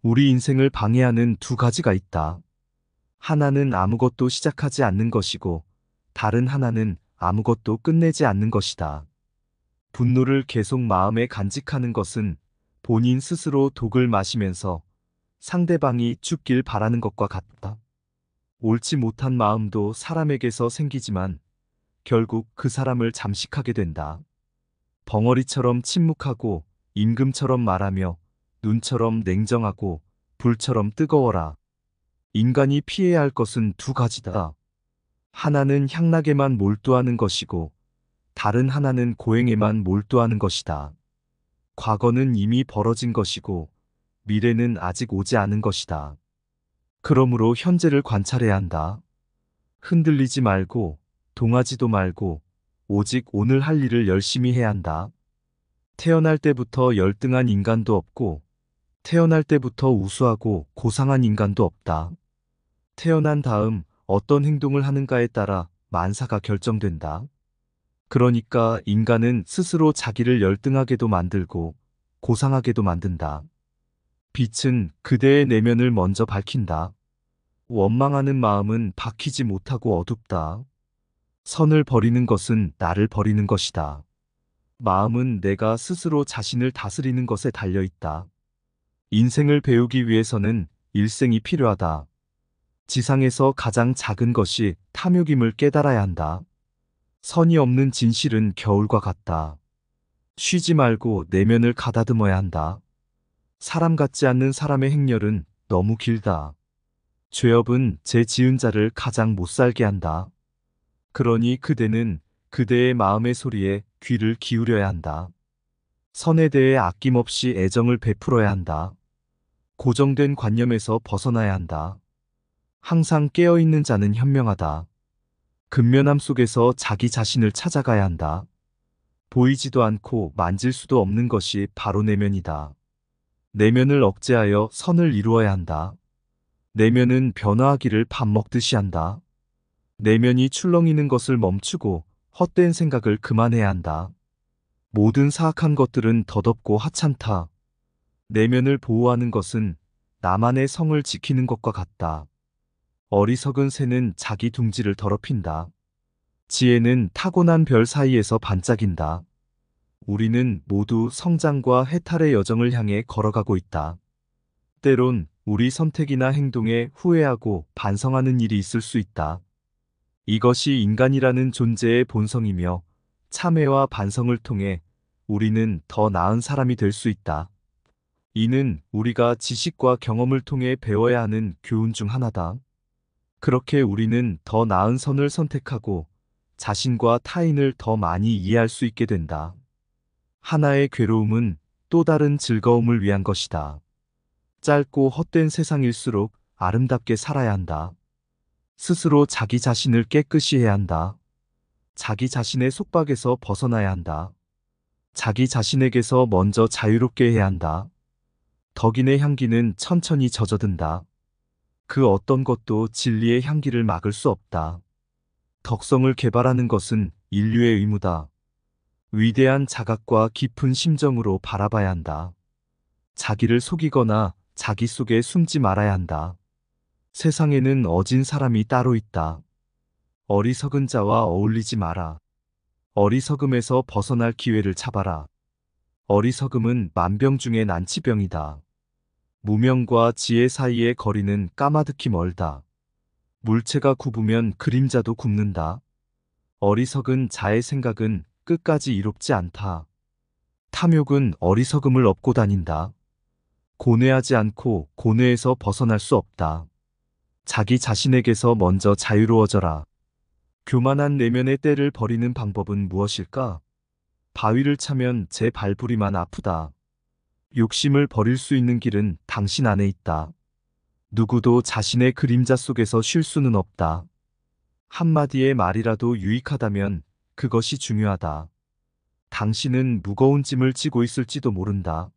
우리 인생을 방해하는 두 가지가 있다. 하나는 아무것도 시작하지 않는 것이고, 다른 하나는 아무것도 끝내지 않는 것이다. 분노를 계속 마음에 간직하는 것은 본인 스스로 독을 마시면서 상대방이 죽길 바라는 것과 같다. 옳지 못한 마음도 사람에게서 생기지만 결국 그 사람을 잠식하게 된다. 벙어리처럼 침묵하고 임금처럼 말하며 눈처럼 냉정하고 불처럼 뜨거워라. 인간이 피해야 할 것은 두 가지다. 하나는 향락에만 몰두하는 것이고 다른 하나는 고행에만 몰두하는 것이다. 과거는 이미 벌어진 것이고 미래는 아직 오지 않은 것이다. 그러므로 현재를 관찰해야 한다. 흔들리지 말고 동하지도 말고 오직 오늘 할 일을 열심히 해야 한다. 태어날 때부터 열등한 인간도 없고 태어날 때부터 우수하고 고상한 인간도 없다. 태어난 다음 어떤 행동을 하는가에 따라 만사가 결정된다. 그러니까 인간은 스스로 자기를 열등하게도 만들고 고상하게도 만든다. 빛은 그대의 내면을 먼저 밝힌다. 원망하는 마음은 밝히지 못하고 어둡다. 선을 버리는 것은 나를 버리는 것이다. 마음은 내가 스스로 자신을 다스리는 것에 달려 있다. 인생을 배우기 위해서는 일생이 필요하다. 지상에서 가장 작은 것이 탐욕임을 깨달아야 한다. 선이 없는 진실은 겨울과 같다. 쉬지 말고 내면을 가다듬어야 한다. 사람 같지 않는 사람의 행렬은 너무 길다. 죄업은 제 지은 자를 가장 못 살게 한다. 그러니 그대는 그대의 마음의 소리에 귀를 기울여야 한다. 선에 대해 아낌없이 애정을 베풀어야 한다. 고정된 관념에서 벗어나야 한다. 항상 깨어있는 자는 현명하다. 근면함 속에서 자기 자신을 찾아가야 한다. 보이지도 않고 만질 수도 없는 것이 바로 내면이다. 내면을 억제하여 선을 이루어야 한다. 내면은 변화하기를 밥 먹듯이 한다. 내면이 출렁이는 것을 멈추고 헛된 생각을 그만해야 한다. 모든 사악한 것들은 덧없고 하찮다. 내면을 보호하는 것은 나만의 성을 지키는 것과 같다. 어리석은 새는 자기 둥지를 더럽힌다. 지혜는 타고난 별 사이에서 반짝인다. 우리는 모두 성장과 해탈의 여정을 향해 걸어가고 있다. 때론 우리 선택이나 행동에 후회하고 반성하는 일이 있을 수 있다. 이것이 인간이라는 존재의 본성이며 참회와 반성을 통해 우리는 더 나은 사람이 될 수 있다. 이는 우리가 지식과 경험을 통해 배워야 하는 교훈 중 하나다. 그렇게 우리는 더 나은 선을 선택하고 자신과 타인을 더 많이 이해할 수 있게 된다. 하나의 괴로움은 또 다른 즐거움을 위한 것이다. 짧고 헛된 세상일수록 아름답게 살아야 한다. 스스로 자기 자신을 깨끗이 해야 한다. 자기 자신의 속박에서 벗어나야 한다. 자기 자신에게서 먼저 자유롭게 해야 한다. 덕인의 향기는 천천히 젖어든다. 그 어떤 것도 진리의 향기를 막을 수 없다. 덕성을 개발하는 것은 인류의 의무다. 위대한 자각과 깊은 심정으로 바라봐야 한다. 자기를 속이거나 자기 속에 숨지 말아야 한다. 세상에는 어진 사람이 따로 있다. 어리석은 자와 어울리지 마라. 어리석음에서 벗어날 기회를 잡아라. 어리석음은 만병 중의 난치병이다. 무명과 지혜 사이의 거리는 까마득히 멀다. 물체가 굽으면 그림자도 굽는다. 어리석은 자의 생각은 끝까지 이롭지 않다. 탐욕은 어리석음을 업고 다닌다. 고뇌하지 않고 고뇌에서 벗어날 수 없다. 자기 자신에게서 먼저 자유로워져라. 교만한 내면의 때를 버리는 방법은 무엇일까? 바위를 차면 제 발부리만 아프다. 욕심을 버릴 수 있는 길은 당신 안에 있다. 누구도 자신의 그림자 속에서 쉴 수는 없다. 한마디의 말이라도 유익하다면 그것이 중요하다. 당신은 무거운 짐을 지고 있을지도 모른다.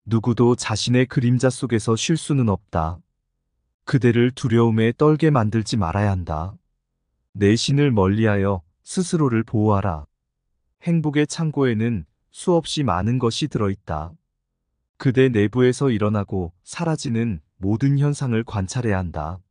누구도 자신의 그림자 속에서 쉴 수는 없다. 그대를 두려움에 떨게 만들지 말아야 한다. 내신을 멀리하여 스스로를 보호하라. 행복의 창고에는 수없이 많은 것이 들어있다. 그대 내부에서 일어나고 사라지는 모든 현상을 관찰해야 한다.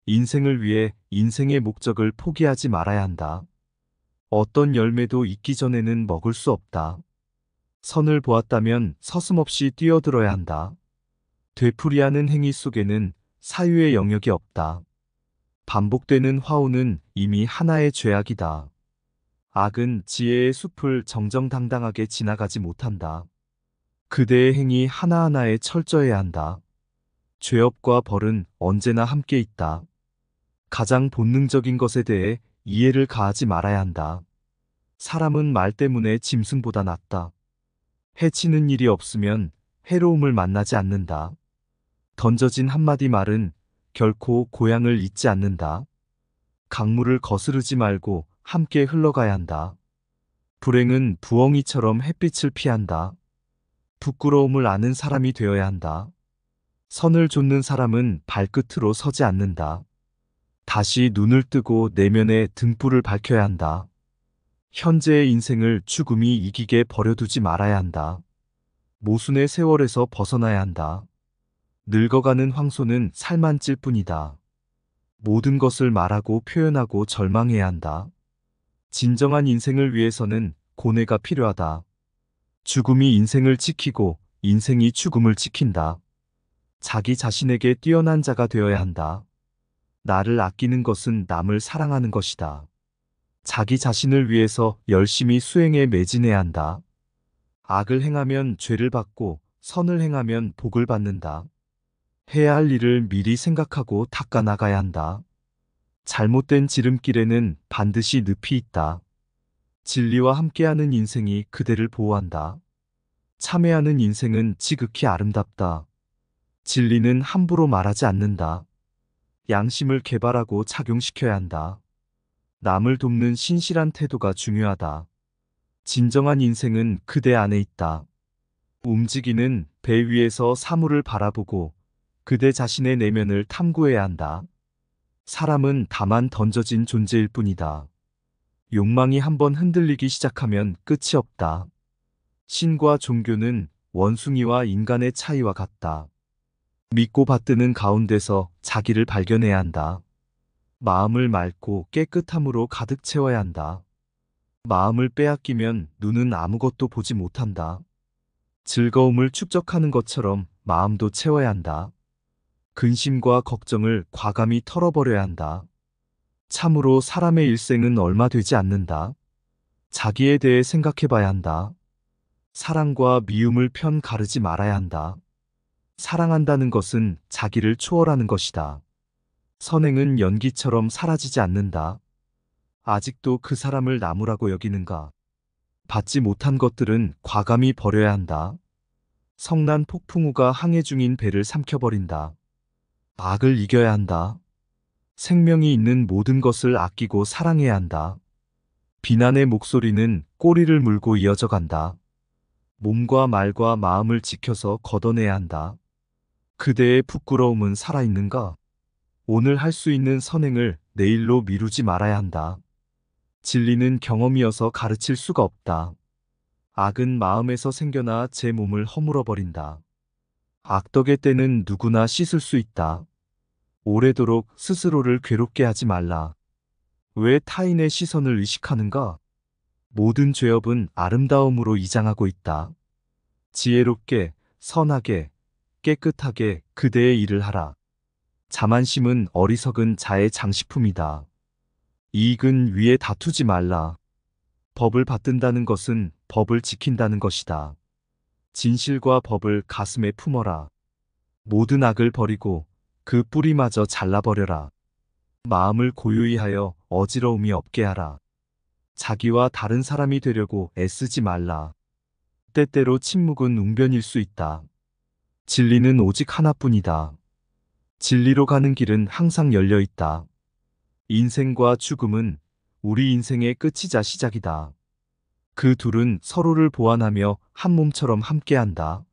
인생을 위해 인생의 목적을 포기하지 말아야 한다. 어떤 열매도 익기 전에는 먹을 수 없다. 선을 보았다면 서슴없이 뛰어들어야 한다. 되풀이하는 행위 속에는 사유의 영역이 없다. 반복되는 화우는 이미 하나의 죄악이다. 악은 지혜의 숲을 정정당당하게 지나가지 못한다. 그대의 행위 하나하나에 철저해야 한다. 죄업과 벌은 언제나 함께 있다. 가장 본능적인 것에 대해 이해를 가하지 말아야 한다. 사람은 말 때문에 짐승보다 낫다. 해치는 일이 없으면 해로움을 만나지 않는다. 던져진 한마디 말은 결코 고향을 잊지 않는다. 강물을 거스르지 말고 함께 흘러가야 한다. 불행은 부엉이처럼 햇빛을 피한다. 부끄러움을 아는 사람이 되어야 한다. 선을 좇는 사람은 발끝으로 서지 않는다. 다시 눈을 뜨고 내면의 등불을 밝혀야 한다. 현재의 인생을 죽음이 이기게 버려두지 말아야 한다. 모순의 세월에서 벗어나야 한다. 늙어가는 황소는 살만 찔 뿐이다. 모든 것을 말하고 표현하고 절망해야 한다. 진정한 인생을 위해서는 고뇌가 필요하다. 죽음이 인생을 지키고 인생이 죽음을 지킨다. 자기 자신에게 뛰어난 자가 되어야 한다. 나를 아끼는 것은 남을 사랑하는 것이다. 자기 자신을 위해서 열심히 수행에 매진해야 한다. 악을 행하면 죄를 받고 선을 행하면 복을 받는다. 해야 할 일을 미리 생각하고 닦아 나가야 한다. 잘못된 지름길에는 반드시 늪이 있다. 진리와 함께하는 인생이 그대를 보호한다. 참회하는 인생은 지극히 아름답다. 진리는 함부로 말하지 않는다. 양심을 개발하고 착용시켜야 한다. 남을 돕는 신실한 태도가 중요하다. 진정한 인생은 그대 안에 있다. 움직이는 배 위에서 사물을 바라보고 그대 자신의 내면을 탐구해야 한다. 사람은 다만 던져진 존재일 뿐이다. 욕망이 한번 흔들리기 시작하면 끝이 없다. 신과 종교는 원숭이와 인간의 차이와 같다. 믿고 받드는 가운데서 자기를 발견해야 한다. 마음을 맑고 깨끗함으로 가득 채워야 한다. 마음을 빼앗기면 눈은 아무것도 보지 못한다. 즐거움을 축적하는 것처럼 마음도 채워야 한다. 근심과 걱정을 과감히 털어버려야 한다. 참으로 사람의 일생은 얼마 되지 않는다. 자기에 대해 생각해 봐야 한다. 사랑과 미움을 편 가르지 말아야 한다. 사랑한다는 것은 자기를 초월하는 것이다. 선행은 연기처럼 사라지지 않는다. 아직도 그 사람을 나무라고 여기는가? 받지 못한 것들은 과감히 버려야 한다. 성난 폭풍우가 항해 중인 배를 삼켜버린다. 악을 이겨야 한다. 생명이 있는 모든 것을 아끼고 사랑해야 한다. 비난의 목소리는 꼬리를 물고 이어져 간다. 몸과 말과 마음을 지켜서 걷어내야 한다. 그대의 부끄러움은 살아있는가? 오늘 할 수 있는 선행을 내일로 미루지 말아야 한다. 진리는 경험이어서 가르칠 수가 없다. 악은 마음에서 생겨나 제 몸을 허물어버린다. 악덕의 때는 누구나 씻을 수 있다. 오래도록 스스로를 괴롭게 하지 말라. 왜 타인의 시선을 의식하는가? 모든 죄업은 아름다움으로 이장하고 있다. 지혜롭게, 선하게, 깨끗하게 그대의 일을 하라. 자만심은 어리석은 자의 장식품이다. 이익은 위에 다투지 말라. 법을 받든다는 것은 법을 지킨다는 것이다. 진실과 법을 가슴에 품어라. 모든 악을 버리고 그 뿌리마저 잘라버려라. 마음을 고요히 하여 어지러움이 없게 하라. 자기와 다른 사람이 되려고 애쓰지 말라. 때때로 침묵은 웅변일 수 있다. 진리는 오직 하나뿐이다. 진리로 가는 길은 항상 열려 있다. 인생과 죽음은 우리 인생의 끝이자 시작이다. 그 둘은 서로를 보완하며 한 몸처럼 함께한다.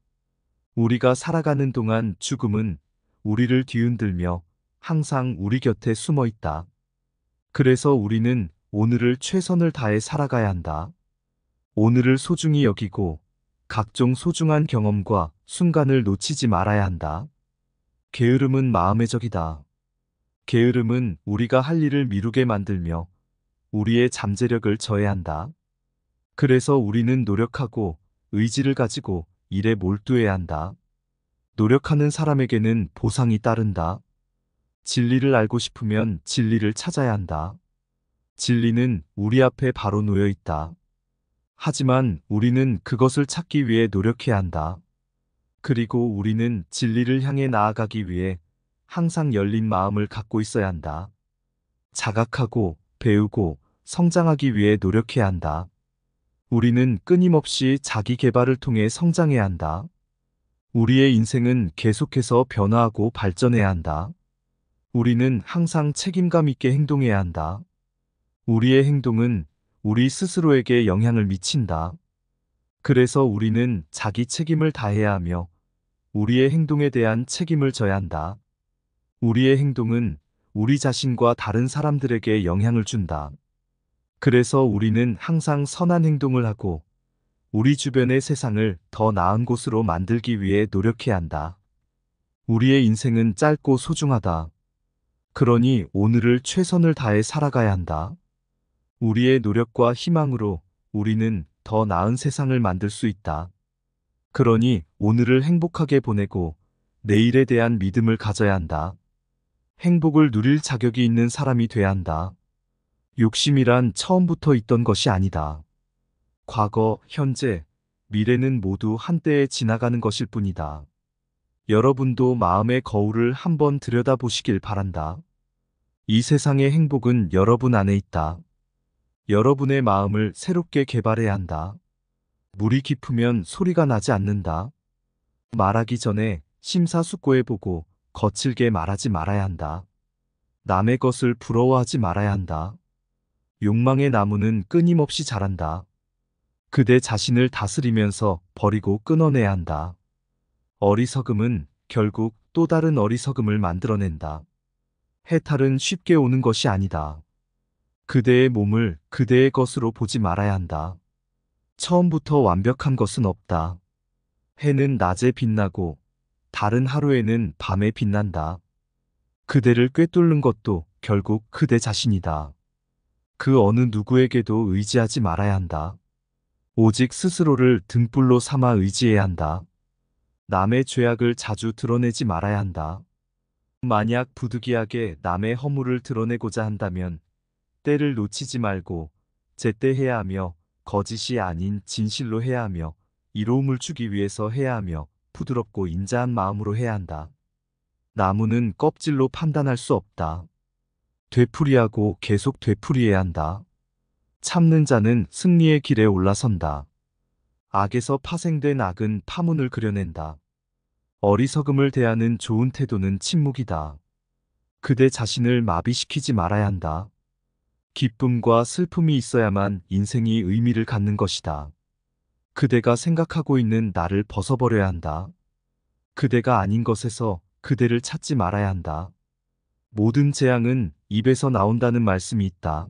우리가 살아가는 동안 죽음은 우리를 뒤흔들며 항상 우리 곁에 숨어 있다. 그래서 우리는 오늘을 최선을 다해 살아가야 한다. 오늘을 소중히 여기고 각종 소중한 경험과 순간을 놓치지 말아야 한다. 게으름은 마음의 적이다. 게으름은 우리가 할 일을 미루게 만들며 우리의 잠재력을 저해한다. 그래서 우리는 노력하고 의지를 가지고 일에 몰두해야 한다. 노력하는 사람에게는 보상이 따른다. 진리를 알고 싶으면 진리를 찾아야 한다. 진리는 우리 앞에 바로 놓여 있다. 하지만 우리는 그것을 찾기 위해 노력해야 한다. 그리고 우리는 진리를 향해 나아가기 위해 항상 열린 마음을 갖고 있어야 한다. 자각하고 배우고 성장하기 위해 노력해야 한다. 우리는 끊임없이 자기 개발을 통해 성장해야 한다. 우리의 인생은 계속해서 변화하고 발전해야 한다. 우리는 항상 책임감 있게 행동해야 한다. 우리의 행동은 우리 스스로에게 영향을 미친다. 그래서 우리는 자기 책임을 다해야 하며 우리의 행동에 대한 책임을 져야 한다. 우리의 행동은 우리 자신과 다른 사람들에게 영향을 준다. 그래서 우리는 항상 선한 행동을 하고 우리 주변의 세상을 더 나은 곳으로 만들기 위해 노력해야 한다. 우리의 인생은 짧고 소중하다. 그러니 오늘을 최선을 다해 살아가야 한다. 우리의 노력과 희망으로 우리는 더 나은 세상을 만들 수 있다. 그러니 오늘을 행복하게 보내고 내일에 대한 믿음을 가져야 한다. 행복을 누릴 자격이 있는 사람이 돼야 한다. 욕심이란 처음부터 있던 것이 아니다. 과거, 현재, 미래는 모두 한때에 지나가는 것일 뿐이다. 여러분도 마음의 거울을 한번 들여다보시길 바란다. 이 세상의 행복은 여러분 안에 있다. 여러분의 마음을 새롭게 개발해야 한다. 물이 깊으면 소리가 나지 않는다. 말하기 전에 심사숙고해보고 거칠게 말하지 말아야 한다. 남의 것을 부러워하지 말아야 한다. 욕망의 나무는 끊임없이 자란다. 그대 자신을 다스리면서 버리고 끊어내야 한다. 어리석음은 결국 또 다른 어리석음을 만들어낸다. 해탈은 쉽게 오는 것이 아니다. 그대의 몸을 그대의 것으로 보지 말아야 한다. 처음부터 완벽한 것은 없다. 해는 낮에 빛나고 다른 하루에는 밤에 빛난다. 그대를 꿰뚫는 것도 결국 그대 자신이다. 그 어느 누구에게도 의지하지 말아야 한다. 오직 스스로를 등불로 삼아 의지해야 한다. 남의 죄악을 자주 드러내지 말아야 한다. 만약 부득이하게 남의 허물을 드러내고자 한다면 때를 놓치지 말고 제때 해야 하며 거짓이 아닌 진실로 해야 하며 이로움을 주기 위해서 해야 하며 부드럽고 인자한 마음으로 해야 한다. 나무는 껍질로 판단할 수 없다. 되풀이하고 계속 되풀이해야 한다. 참는 자는 승리의 길에 올라선다. 악에서 파생된 악은 파문을 그려낸다. 어리석음을 대하는 좋은 태도는 침묵이다. 그대 자신을 마비시키지 말아야 한다. 기쁨과 슬픔이 있어야만 인생이 의미를 갖는 것이다. 그대가 생각하고 있는 나를 벗어버려야 한다. 그대가 아닌 것에서 그대를 찾지 말아야 한다. 모든 재앙은 입에서 나온다는 말씀이 있다.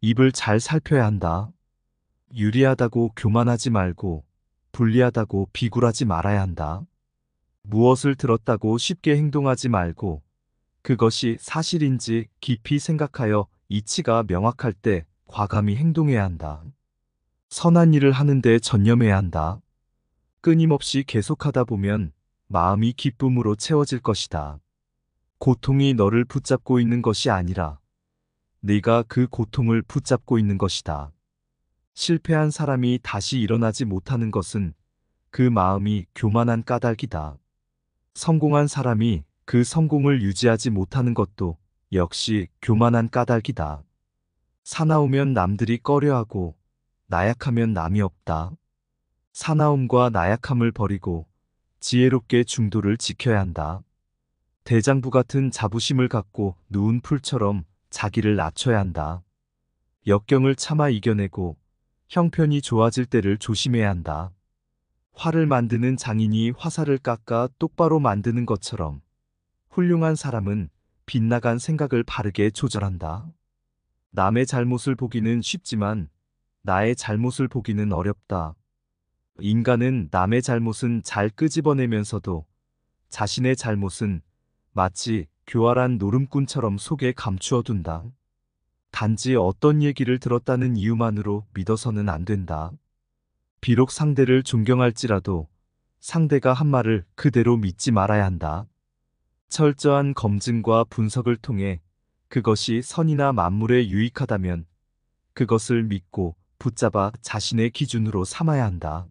입을 잘 살펴야 한다. 유리하다고 교만하지 말고 불리하다고 비굴하지 말아야 한다. 무엇을 들었다고 쉽게 행동하지 말고 그것이 사실인지 깊이 생각하여 이치가 명확할 때 과감히 행동해야 한다. 선한 일을 하는데 전념해야 한다. 끊임없이 계속하다 보면 마음이 기쁨으로 채워질 것이다. 고통이 너를 붙잡고 있는 것이 아니라 네가 그 고통을 붙잡고 있는 것이다. 실패한 사람이 다시 일어나지 못하는 것은 그 마음이 교만한 까닭이다. 성공한 사람이 그 성공을 유지하지 못하는 것도 역시 교만한 까닭이다. 사나우면 남들이 꺼려하고 나약하면 남이 없다. 사나움과 나약함을 버리고 지혜롭게 중도를 지켜야 한다. 대장부 같은 자부심을 갖고 누운 풀처럼 자기를 낮춰야 한다. 역경을 참아 이겨내고 형편이 좋아질 때를 조심해야 한다. 활을 만드는 장인이 화살을 깎아 똑바로 만드는 것처럼 훌륭한 사람은 빗나간 생각을 바르게 조절한다. 남의 잘못을 보기는 쉽지만 나의 잘못을 보기는 어렵다. 인간은 남의 잘못은 잘 끄집어내면서도 자신의 잘못은 마치 교활한 노름꾼처럼 속에 감추어 둔다. 단지 어떤 얘기를 들었다는 이유만으로 믿어서는 안 된다. 비록 상대를 존경할지라도 상대가 한 말을 그대로 믿지 말아야 한다. 철저한 검증과 분석을 통해 그것이 선이나 만물에 유익하다면 그것을 믿고 붙잡아 자신의 기준으로 삼아야 한다.